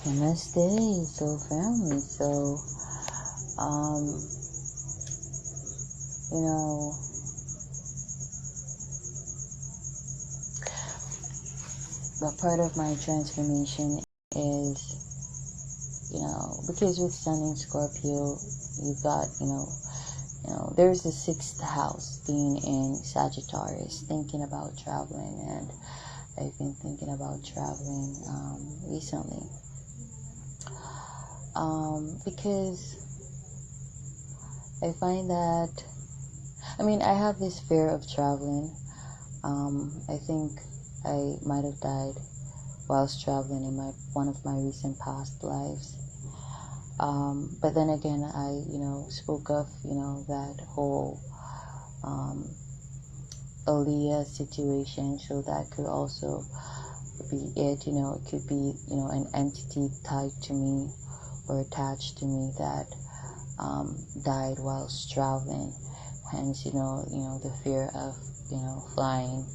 Namasté, so family. So, you know, a part of my transformation is, because with Sun in Scorpio, you've got, there's the sixth house being in Sagittarius, thinking about traveling, and I've been thinking about traveling recently. Because I find that, I have this fear of traveling. I think I might have died whilst traveling in one of my recent past lives. But then again, I, spoke of, that whole Aaliyah situation, so that could also be it. It could be, an entity tied to me or attached to me that died whilst traveling. Hence, the fear of, flying,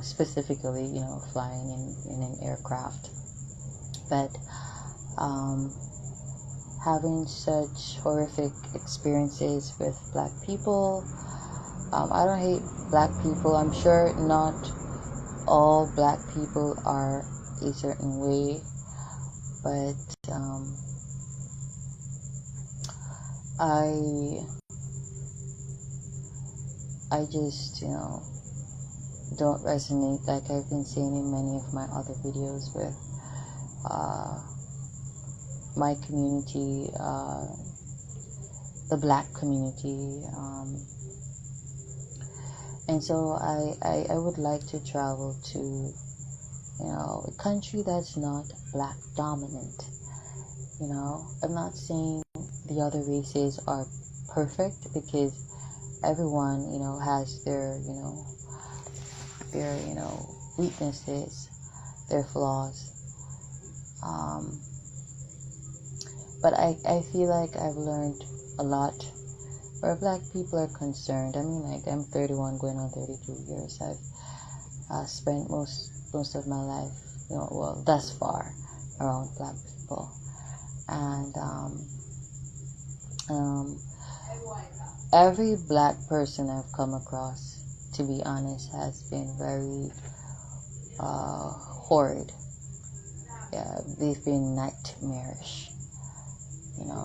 specifically, flying in an aircraft. But having such horrific experiences with black people, I don't hate black people. I'm sure not all black people are a certain way, but I just, don't resonate, like I've been saying in many of my other videos, with my community, the black community, and so I would like to travel to, a country that's not black dominant. I'm not saying the other races are perfect, because everyone, has their, weaknesses, their flaws. But I feel like I've learned a lot where black people are concerned. I'm 31 going on 32 years. I've spent most of my life, thus far, around black people. And every black person I've come across, to be honest, has been very horrid. Yeah, they've been nightmarish.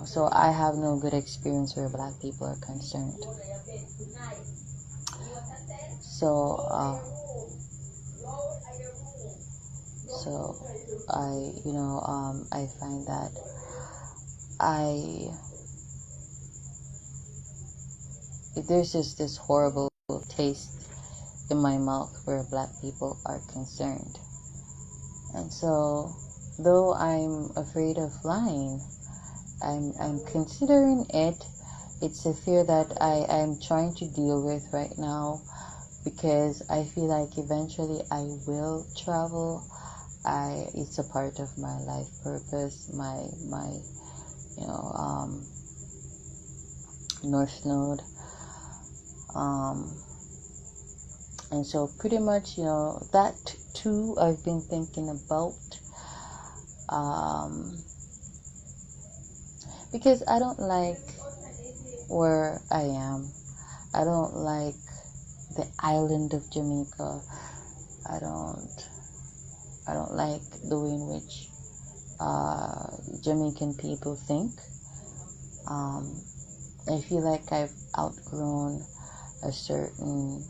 So I have no good experience where black people are concerned. So I find that there's just this horrible taste in my mouth where black people are concerned. And so, though I'm afraid of flying, I'm considering it. It's a fear that I'm trying to deal with right now, because I feel like eventually I will travel. It's a part of my life purpose, my North Node. And so pretty much, that too I've been thinking about. Because I don't like where I am. I don't like the island of Jamaica. I don't like the way in which Jamaican people think. I feel like I've outgrown a certain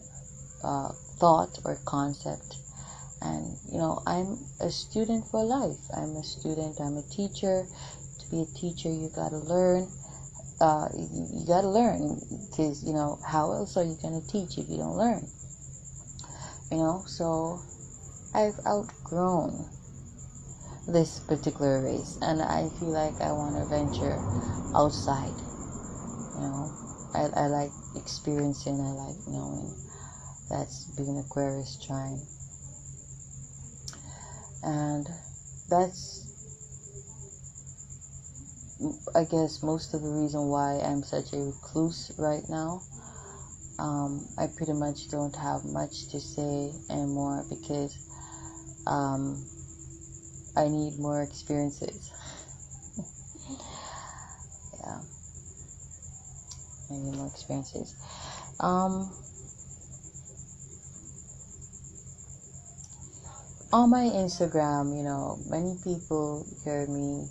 thought or concept. And, I'm a student for life. I'm a student. I'm a teacher. To be a teacher, you gotta learn. You gotta learn, because, how else are you gonna teach if you don't learn? So I've outgrown this particular race, and I feel like I want to venture outside. I like experiencing, I like knowing. That's being Aquarius trine. And that's, I guess, most of the reason why I'm such a recluse right now. I pretty much don't have much to say anymore, because I need more experiences. Yeah, I need more experiences. On my Instagram, many people hear me,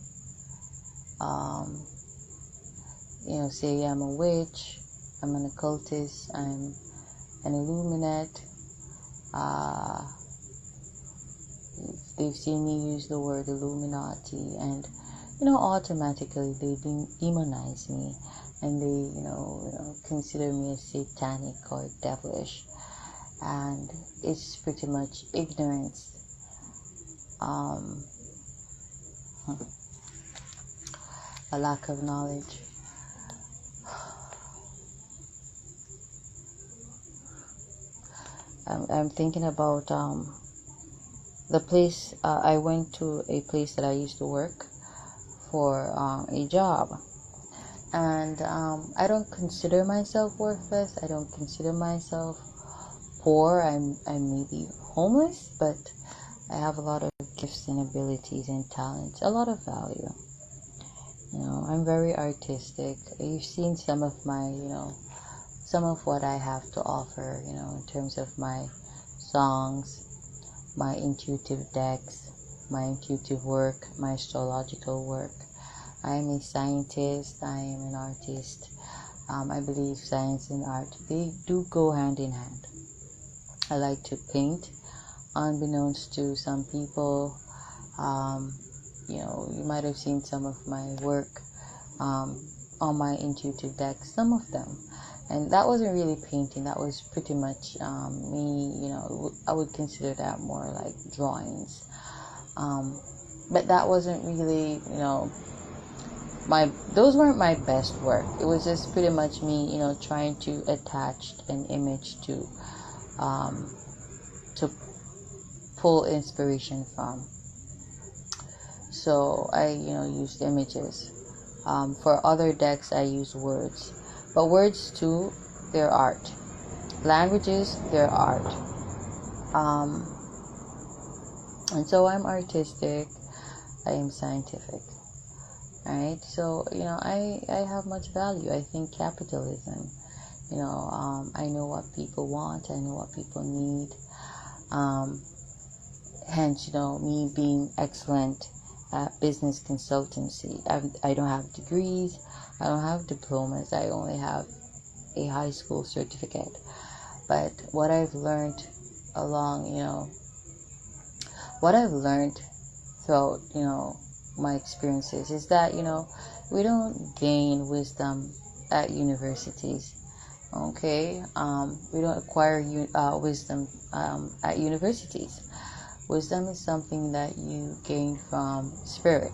say I'm a witch, I'm an occultist, I'm an illuminate. They've seen me use the word Illuminati, and automatically they demonize me, and they consider me as satanic or devilish, and it's pretty much ignorance. A lack of knowledge. I'm thinking about the place. I went to a place that I used to work for a job, and I don't consider myself worthless. I don't consider myself poor. I'm maybe homeless, but I have a lot of gifts and abilities and talents, a lot of value. I'm very artistic. You've seen some of my, some of what I have to offer, in terms of my songs, my intuitive decks, my intuitive work, my astrological work. I am a scientist. I am an artist. I believe science and art, they do go hand in hand. I like to paint, unbeknownst to some people. You might have seen some of my work on my intuitive deck, some of them. And that wasn't really painting. That was pretty much me, I would consider that more like drawings. But that wasn't really, those weren't my best work. It was just pretty much me, trying to attach an image to pull inspiration from. So I, used images. For other decks, I use words. But words too, they're art. Languages, they're art. And so I'm artistic. I am scientific. Alright, so I have much value. I think capitalism. I know what people want. I know what people need. Hence, me being excellent at business consultancy. I don't have degrees. I don't have diplomas. I only have a high school certificate. But what I've learned what I've learned throughout, my experiences is that, we don't gain wisdom at universities. Okay? We don't acquire wisdom at universities. Wisdom is something that you gain from spirit.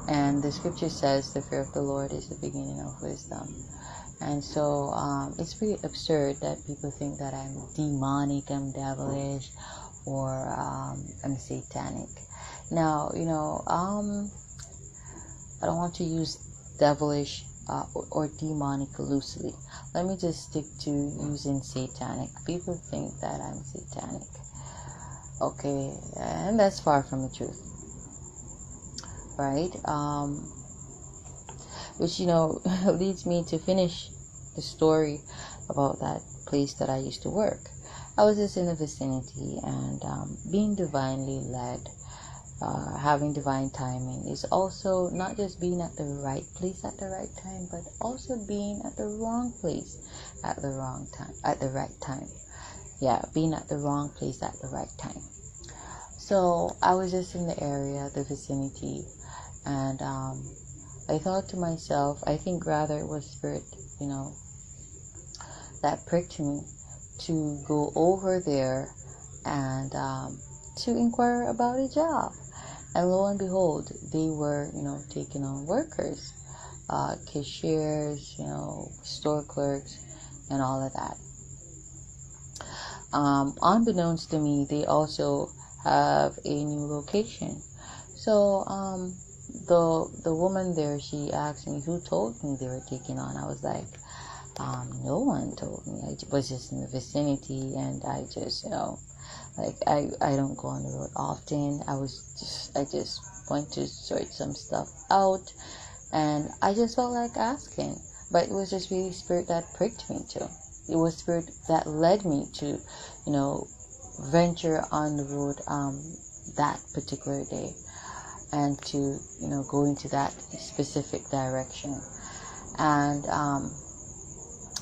And the scripture says the fear of the Lord is the beginning of wisdom. And so it's pretty absurd that people think that I'm demonic, I'm devilish, or I'm satanic. Now, I don't want to use devilish or demonic loosely. Let me just stick to using satanic. People think that I'm satanic. Okay, and that's far from the truth. Right? Which, leads me to finish the story about that place that I used to work. I was just in the vicinity, and being divinely led, having divine timing is also not just being at the right place at the right time, but also being at the wrong place at the wrong time, at the right time. Yeah, being at the wrong place at the right time. So I was just in the area, the vicinity, and I thought to myself, I think rather it was spirit, that pricked me to go over there and to inquire about a job. And lo and behold, they were, taking on workers, cashiers, store clerks, and all of that. Unbeknownst to me, they also have a new location. So the woman there, she asked me who told me they were taking on. I was like, No one told me. I was just in the vicinity, and I just, like I don't go on the road often. I just went to sort some stuff out, and I just felt like asking. But it was just really spirit that pricked me to. It was spirit that led me to, venture on the road that particular day, and to go into that specific direction. And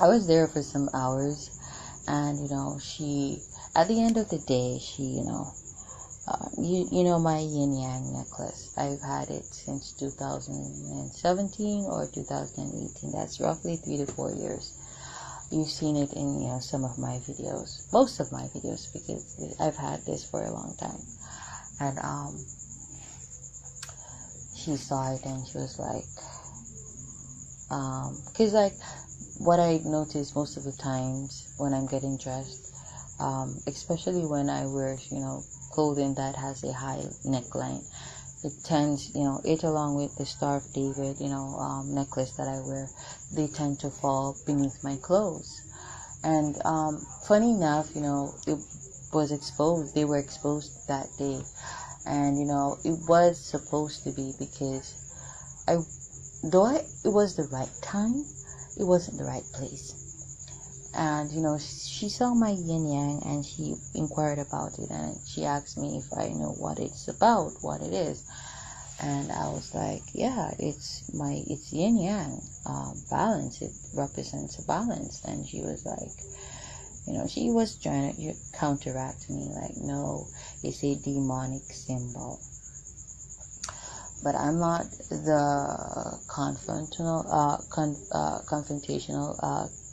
I was there for some hours, and she, at the end of the day, she my yin yang necklace, I've had it since 2017 or 2018. That's roughly 3 to 4 years. You've seen it in some of my videos, most of my videos, because I've had this for a long time. And she saw it, and she was like, because like what I notice most of the times when I'm getting dressed, especially when I wear clothing that has a high neckline, it tends, it along with the Star of David, necklace that I wear, they tend to fall beneath my clothes. And funny enough, it was exposed. They were exposed that day, and it was supposed to be, because it was the right time, it wasn't the right place. And she saw my yin yang, and she inquired about it, and she asked me if I know what it's about, what it is. And I was like, yeah, it's yin yang, balance. It represents a balance. And she was like, she was trying to counteract me, like, no, it's a demonic symbol. But I'm not the confrontational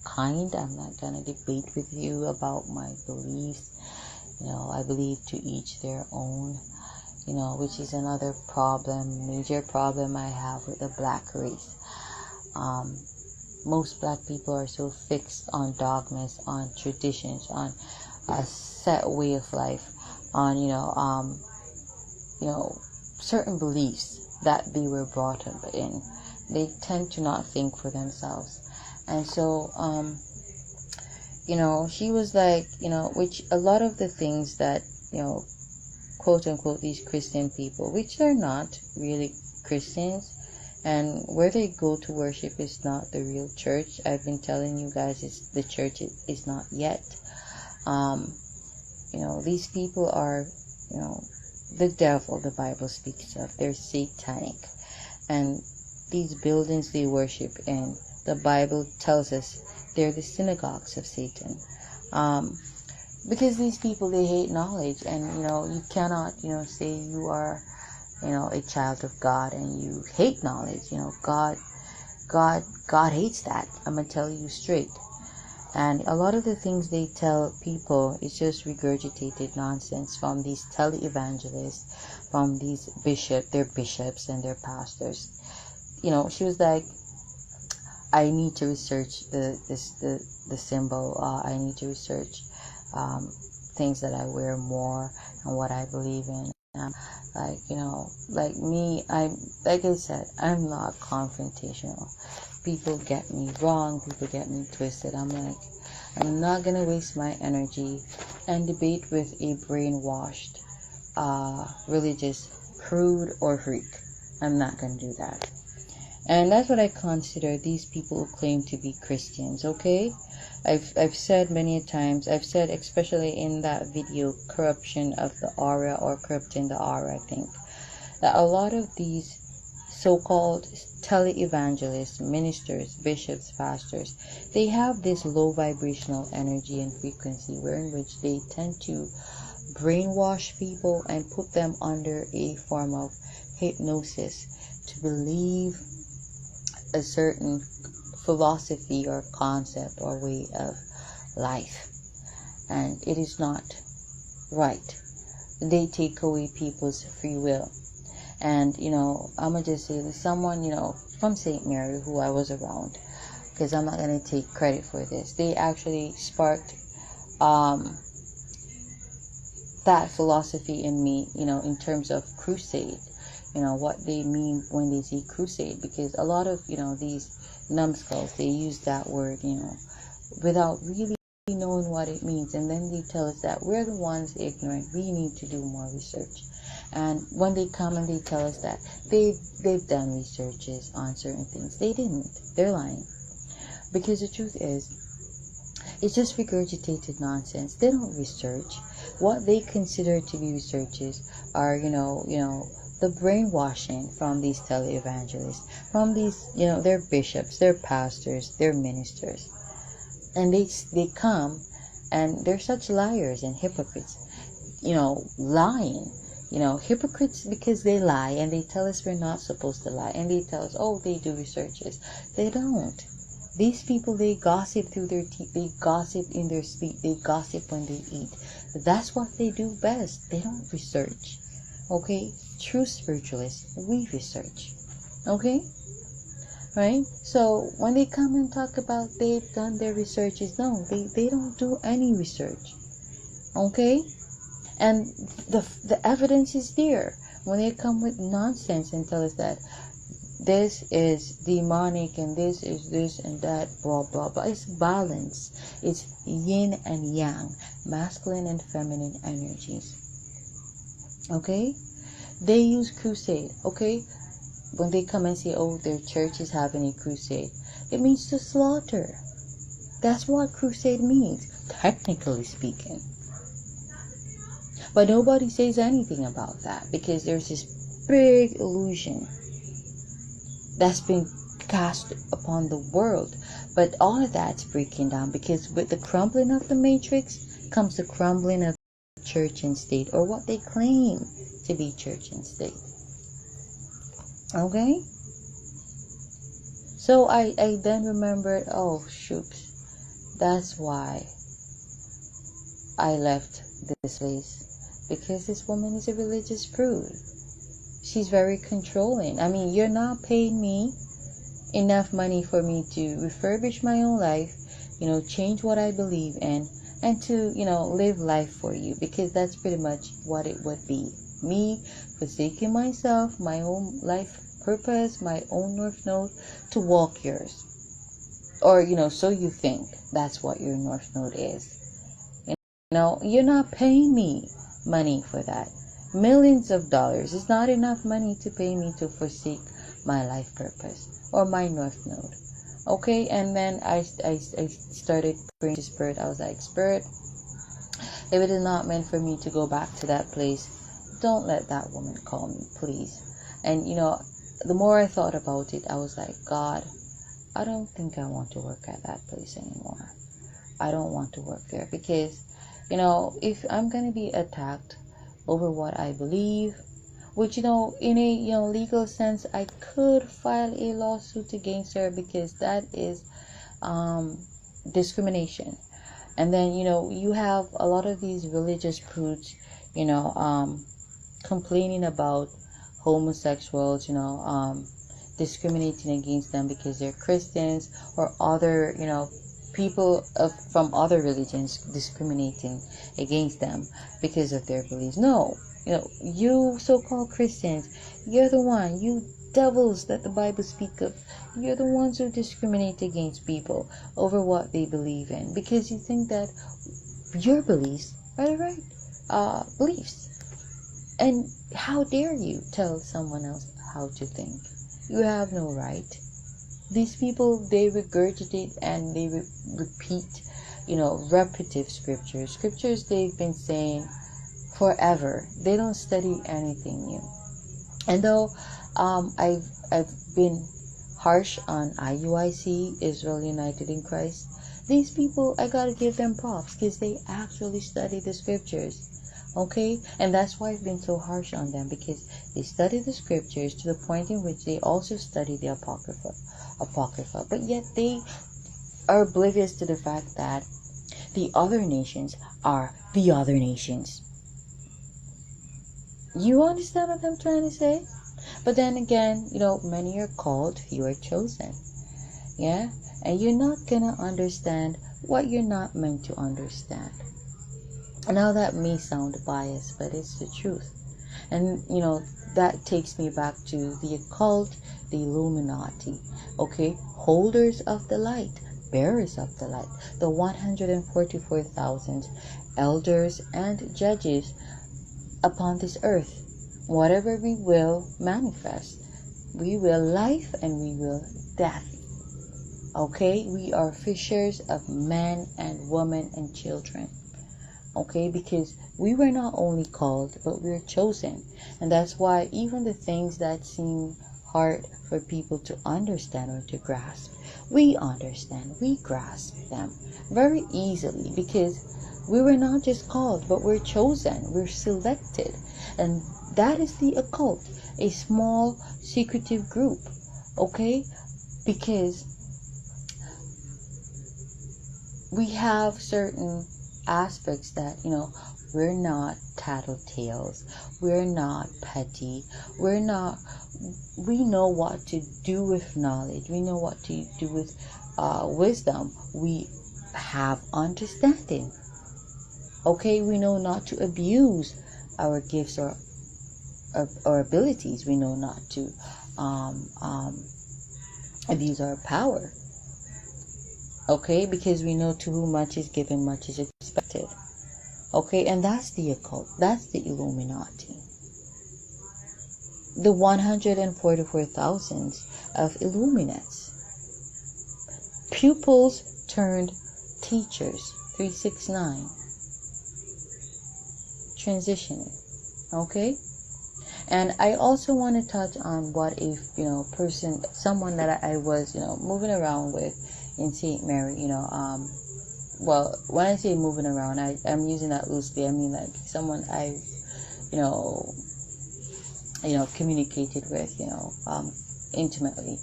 kind. I'm not gonna debate with you about my beliefs. I believe to each their own. Which is another major problem I have with the black race. Most black people are so fixed on dogmas, on traditions, on a set way of life, on certain beliefs that they were brought up in. They tend to not think for themselves. And so she was like, which a lot of the things that quote unquote these Christian people, which they're not really Christians, and where they go to worship is not the real church. I've been telling you guys, the church is not yet. These people are, the devil the Bible speaks of. They're satanic, and these buildings they worship in, the Bible tells us they're the synagogues of Satan. Because these people, they hate knowledge, and you cannot say you are a child of God and you hate knowledge. God hates that. I'm gonna tell you straight. And a lot of the things they tell people is just regurgitated nonsense from these televangelists, from these their bishops and their pastors. She was like, I need to research the symbol. I need to research things that I wear more and what I believe in. Like me, like I said, I'm not confrontational. People get me wrong, people get me twisted. I'm like, I'm not gonna waste my energy and debate with a brainwashed, religious prude or freak. I'm not gonna do that. And that's what I consider these people who claim to be Christians, okay? I've said many times, I've said especially in that video, corruption of the aura, or corrupting the aura, I think, that a lot of these so-called televangelists, ministers, bishops, pastors, they have this low vibrational energy and frequency wherein which they tend to brainwash people and put them under a form of hypnosis to believe a certain philosophy or concept or way of life. And it is not right. They take away people's free will. And I'm gonna just say that someone from St. Mary who I was around, because I'm not gonna take credit for this, they actually sparked that philosophy in me, in terms of crusade, what they mean when they say crusade. Because a lot of these numbskulls, they use that word, without really knowing what it means, and then they tell us that we're the ones ignorant, we need to do more research. And when they come and they tell us that they've done researches on certain things, they didn't. They're lying. Because the truth is, it's just regurgitated nonsense. They don't research. What they consider to be researches are, the brainwashing from these televangelists, from these, their bishops, their pastors, their ministers. And they come, and they're such liars and hypocrites, lying. Hypocrites because they lie, and they tell us we're not supposed to lie, and they tell us, oh, they do researches. They don't. These people, they gossip through their teeth, they gossip in their sleep, they gossip when they eat. That's what they do best. They don't research. Okay? True spiritualists, we research. Okay? Right? So when they come and talk about they've done their researches, no, they don't do any research. Okay? And the evidence is there. When they come with nonsense and tell us that this is demonic and this is this and that, blah blah blah. It's balance. It's yin and yang, masculine and feminine energies. Okay? They use crusade. Okay? When they come and say, oh, their church is having a crusade, it means to slaughter. That's what crusade means, technically speaking. But nobody says anything about that, because there's this big illusion that's been cast upon the world. But all of that's breaking down, because with the crumbling of the matrix comes the crumbling of church and state, or what they claim to be church and state. Okay? So I then remembered, oh shoot, that's why I left this place. Because this woman is a religious prude. She's very controlling. I mean, you're not paying me enough money for me to refurbish my own life, change what I believe in, and to, live life for you. Because that's pretty much what it would be. Me forsaking myself, my own life purpose, my own north node, to walk yours. Or, so you think that's what your north node is. You're not paying me money for that. Millions of dollars is not enough money to pay me to forsake my life purpose or my north node. Okay? And then I started praying to Spirit. I was like, Spirit, if it is not meant for me to go back to that place, don't let that woman call me, please. And the more I thought about it, I was like, God, I don't think I want to work at that place anymore. I don't want to work there, because if I'm going to be attacked over what I believe, which, in a, legal sense, I could file a lawsuit against her, because that is, discrimination. And then, you have a lot of these religious prudes, complaining about homosexuals, discriminating against them because they're Christians, or other, people from other religions discriminating against them because of their beliefs. No, you so-called Christians, you're the one, you devils that the Bible speaks of, you're the ones who discriminate against people over what they believe in, because you think that your beliefs are the right beliefs. And how dare you tell someone else how to think? You have no right. These people, they regurgitate and they repeat, repetitive scriptures they've been saying forever. They don't study anything new. And though I've been harsh on IUIC, Israel United in Christ, these people, I gotta give them props, because they actually study the scriptures. Okay? And that's why I've been so harsh on them, because they study the scriptures to the point in which they also study the Apocrypha. But yet they are oblivious to the fact that the other nations are the other nations. You understand what I'm trying to say? But then again, many are called, few are chosen. Yeah? And you're not gonna understand what you're not meant to understand. Now that may sound biased, but it's the truth. And that takes me back to the occult, the Illuminati, okay, holders of the light, bearers of the light, the 144,000 elders and judges upon this earth. Whatever we will manifest, we will life and we will death. Okay, we are fishers of men and women and children. Okay, because we were not only called, but we were chosen. And that's why even the things that seem hard for people to understand or to grasp, we understand, we grasp them very easily, because we were not just called, but we're chosen, we're selected. And that is the occult, a small secretive group. Okay, because we have certain aspects that, we're not tattletales, we're not petty, we know what to do with knowledge, we know what to do with wisdom, we have understanding. Okay, we know not to abuse our gifts or abilities, we know not to abuse our power. Okay, because we know to whom much is given, much is expected. Okay, and that's the occult. That's the Illuminati. The 144,000 of Illuminates. Pupils turned teachers. 369. Transitioning. Okay? And I also want to touch on what if, someone that I was, moving around with in St. Mary, well, when I say moving around, I'm using that loosely. I mean, like, someone I, communicated with, intimately.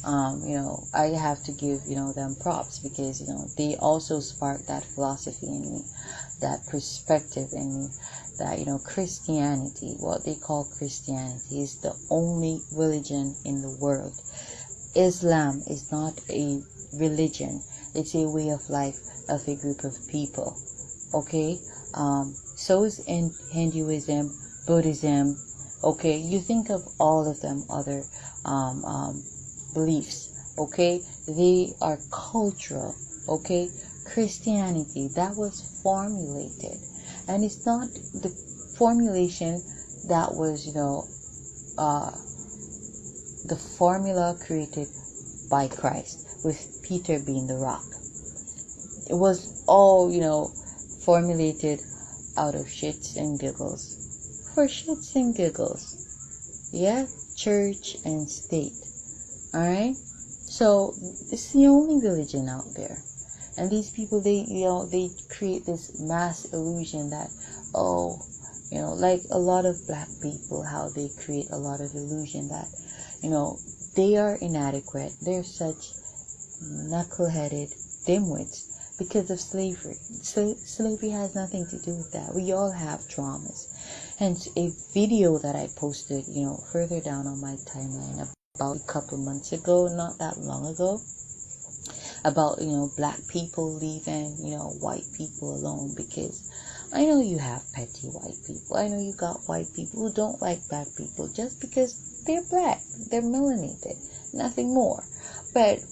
I have to give, them props, because, they also sparked that philosophy in me, that perspective in me, that, Christianity, what they call Christianity, is the only religion in the world. Islam is not a religion. It's a way of life of a group of people. Okay? So is in Hinduism, Buddhism. Okay? You think of all of them other beliefs. Okay? They are cultural. Okay? Christianity, that was formulated. And it's not the formulation that was, the formula created by Christ, with Peter being the rock. It was all, formulated out of shits and giggles. For shits and giggles. Yeah? Church and state. Alright? So, it's the only religion out there. And these people, they create this mass illusion that, like a lot of black people, how they create a lot of illusion that, they are inadequate. They're such knuckle-headed dimwits because of slavery. Slavery has nothing to do with that. We all have traumas. Hence, a video that I posted, further down on my timeline about a couple months ago, not that long ago, about, black people leaving, white people alone, because I know you have petty white people. I know you got white people who don't like black people just because they're black. They're melanated. Nothing more. But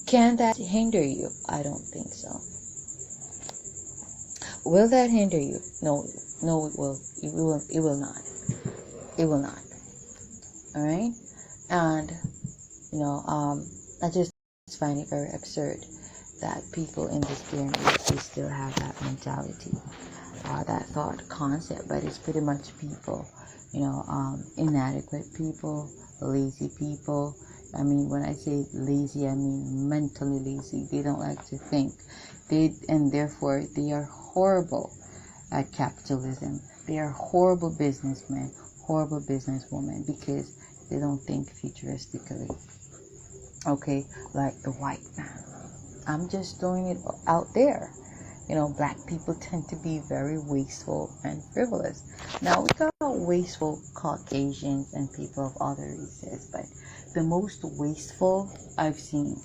can that hinder you? I don't think so. Will that hinder you? No, it will. It will not. It will not. All right? And, I just find it very absurd that people in this day and age, they still have that mentality, that thought concept. But it's pretty much people, inadequate people, lazy people. I mean, when I say lazy, I mean mentally lazy. They don't like to think. And therefore, they are horrible at capitalism. They are horrible businessmen, horrible businesswomen, because they don't think futuristically. Okay, like the white man. I'm just throwing it out there. Black people tend to be very wasteful and frivolous. Now, we got wasteful Caucasians and people of other races, but the most wasteful I've seen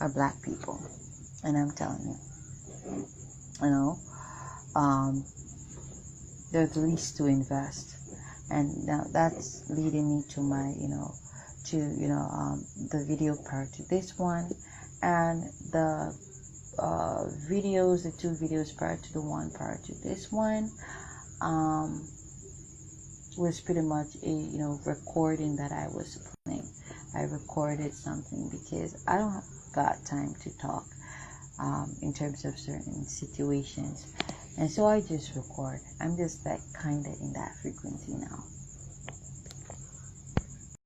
are black people. And I'm telling you, they're the least to invest. And now that's leading me to my the video prior to this one, and the the 2 videos prior to the one prior to this one was pretty much a recording that I was planning. I recorded something because I don't got time to talk in terms of certain situations, and so I just record. I'm just like kind of in that frequency now.